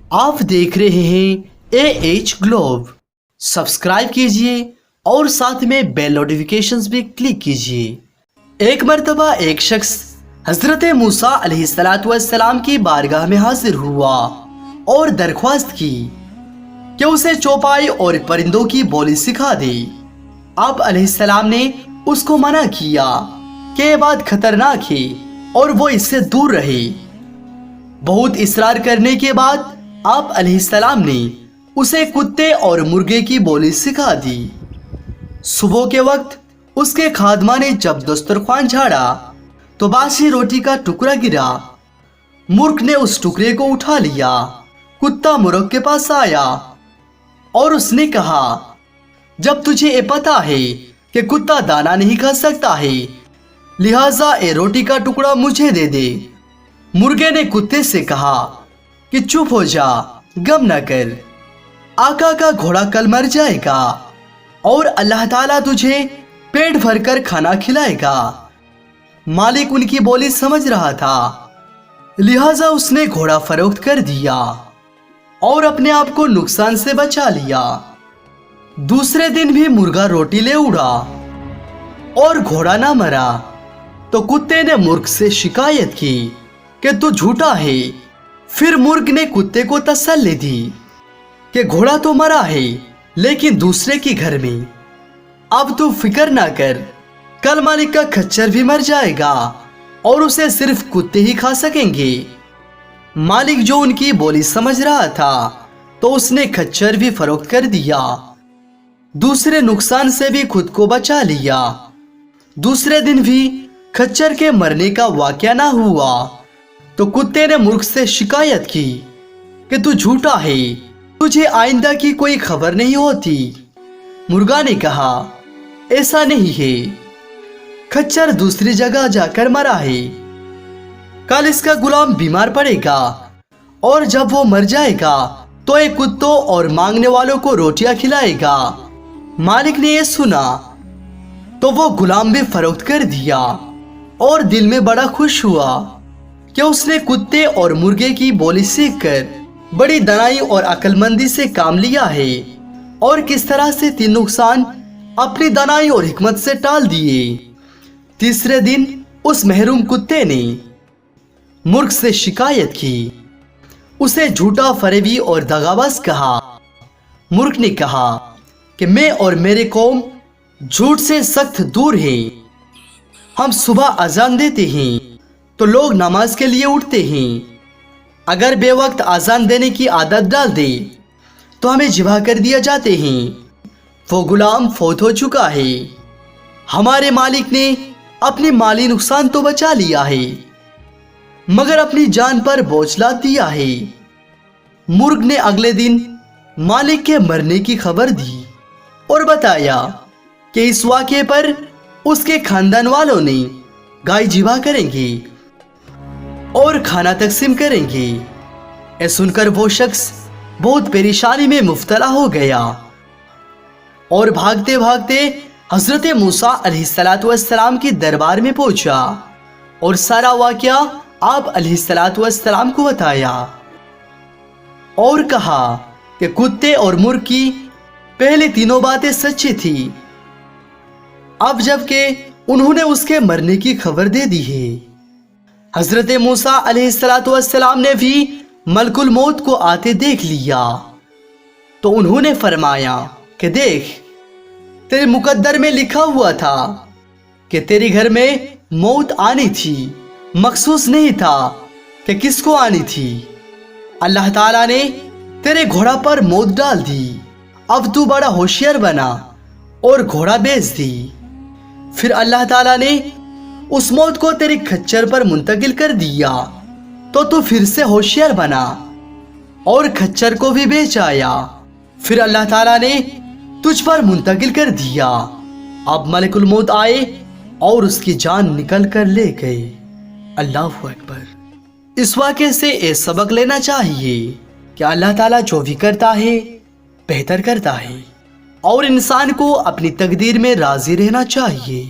आप देख रहे हैं AH ग्लोब। सब्सक्राइब कीजिए और साथ में बेल नोटिफिकेशंस भी क्लिक कीजिए। एक मर्तबा एक शख्स हजरत मूसा अलैहिस्सलाम की बारगाह में हाजिर हुआ और दरख्वास्त की कि उसे चौपाई और परिंदों की बोली सिखा दे। आप अलैहिस्सलाम ने उसको मना किया कि ये बात खतरनाक है और वो इससे दूर रहे। बहुत इसरार करने के बाद आप अलैहिस्सलाम ने उसे कुत्ते और मुर्गे की बोली सिखा दी। सुबह के वक्त उसके खादमा ने जब दस्तरख्वान झाड़ा तो बासी रोटी का टुकड़ा गिरा। मूर्ख ने उस टुकड़े को उठा लिया। कुत्ता मुर्ग के पास आया और उसने कहा, जब तुझे ये पता है कि कुत्ता दाना नहीं खा सकता है, लिहाजा ये रोटी का टुकड़ा मुझे दे दे। मुर्गे ने कुत्ते से कहा कि चुप हो जा, गम न कर, आका का घोड़ा कल मर जाएगा और अल्लाह ताला तुझे पेट भरकर खाना खिलाएगा। मालिक उनकी बोली समझ रहा था, लिहाजा उसने घोड़ा फरोख्त कर दिया और अपने आप को नुकसान से बचा लिया। दूसरे दिन भी मुर्गा रोटी ले उड़ा और घोड़ा ना मरा तो कुत्ते ने मुर्ग से शिकायत की कि तू झूठा है। फिर मुर्ग ने कुत्ते को तसल्ली दी कि घोड़ा तो मरा है लेकिन दूसरे के घर में। अब तू फिक्र ना कर, कल मालिक का खच्चर भी मर जाएगा और उसे सिर्फ कुत्ते ही खा सकेंगे। मालिक जो उनकी बोली समझ रहा था तो उसने खच्चर भी फरोख्त कर दिया। दूसरे नुकसान से भी खुद को बचा लिया। दूसरे दिन भी खच्चर के मरने का वाकया ना हुआ तो कुत्ते ने मुर्ग से शिकायत की कि तू झूठा है, तुझे आइंदा की कोई खबर नहीं होती। मुर्गा ने कहा, ऐसा नहीं है, खच्चर दूसरी जगह जाकर मरा है। कल इसका गुलाम बीमार पड़ेगा और जब वो मर जाएगा तो एक कुत्तों और मांगने वालों को रोटियां खिलाएगा। मालिक ने ये सुना तो वो गुलाम भी फरोख्त कर दिया और दिल में बड़ा खुश हुआ कि उसने कुत्ते और मुर्गे की बोली सीखकर बड़ी दानाई और अक्लमंदी से काम लिया है और किस तरह से तीन नुकसान अपनी दानाई और हिकमत से टाल दिए। तीसरे दिन उस महरूम कुत्ते ने मुर्ग से शिकायत की, उसे झूठा, फरेबी और दगाबाज कहा। मुर्ग ने कहा कि मैं और मेरे कौम झूठ से सख्त दूर हैं। हम सुबह अजान देते हैं तो लोग नमाज के लिए उठते हैं। अगर बेवक्त अजान देने की आदत डाल दे तो हमें जिबा कर दिया जाते हैं। वो गुलाम फौत हो चुका है। हमारे मालिक ने अपनी माली नुकसान तो बचा लिया है मगर अपनी जान पर बोझ लाद दिया है। मुर्ग ने अगले दिन मालिक के मरने की खबर दी और बताया कि इस वाक़े पर उसके खानदान वालों ने गाय जिबा करेंगे और खाना तकसीम करेंगे। ये सुनकर वो शख्स बहुत परेशानी में मुब्तला हो गया और भागते भागते हजरत मूसा अलैहिस्सलाम की दरबार में पहुंचा और सारा वाक़या आप अलैहिस्सलाम को बताया और कहा कि कुत्ते और मुर्ग की पहले तीनों बातें सच्ची थी। अब जबकि उन्होंने उसके मरने की खबर दे दी है। हजरत मूसा अलैहिस्सलाम ने भी मलकुल मौत को आते देख लिया तो उन्होंने फरमाया कि देख, तेरे मुकद्दर में लिखा हुआ था कि तेरे घर में मौत आनी थी, मखसूस नहीं था कि किसको आनी थी। अल्लाह ताला ने तेरे घोड़ा पर मौत डाल दी। अब तू बड़ा होशियार बना और घोड़ा बेच दी। फिर अल्लाह ताला ने उस मौत को तेरे खच्चर पर मुंतकिल कर दिया तो तू फिर से होशियार बना और खच्चर को भी बेच आया। फिर अल्लाह ताला ने तुझ पर मुंतकिल कर दिया। अब मलकुल मौत आए और उसकी जान निकल कर ले गए। अल्लाहु अकबर। इस वाक़े से ये सबक लेना चाहिए कि अल्लाह ताला जो भी करता है बेहतर करता है और इंसान को अपनी तकदीर में राजी रहना चाहिए।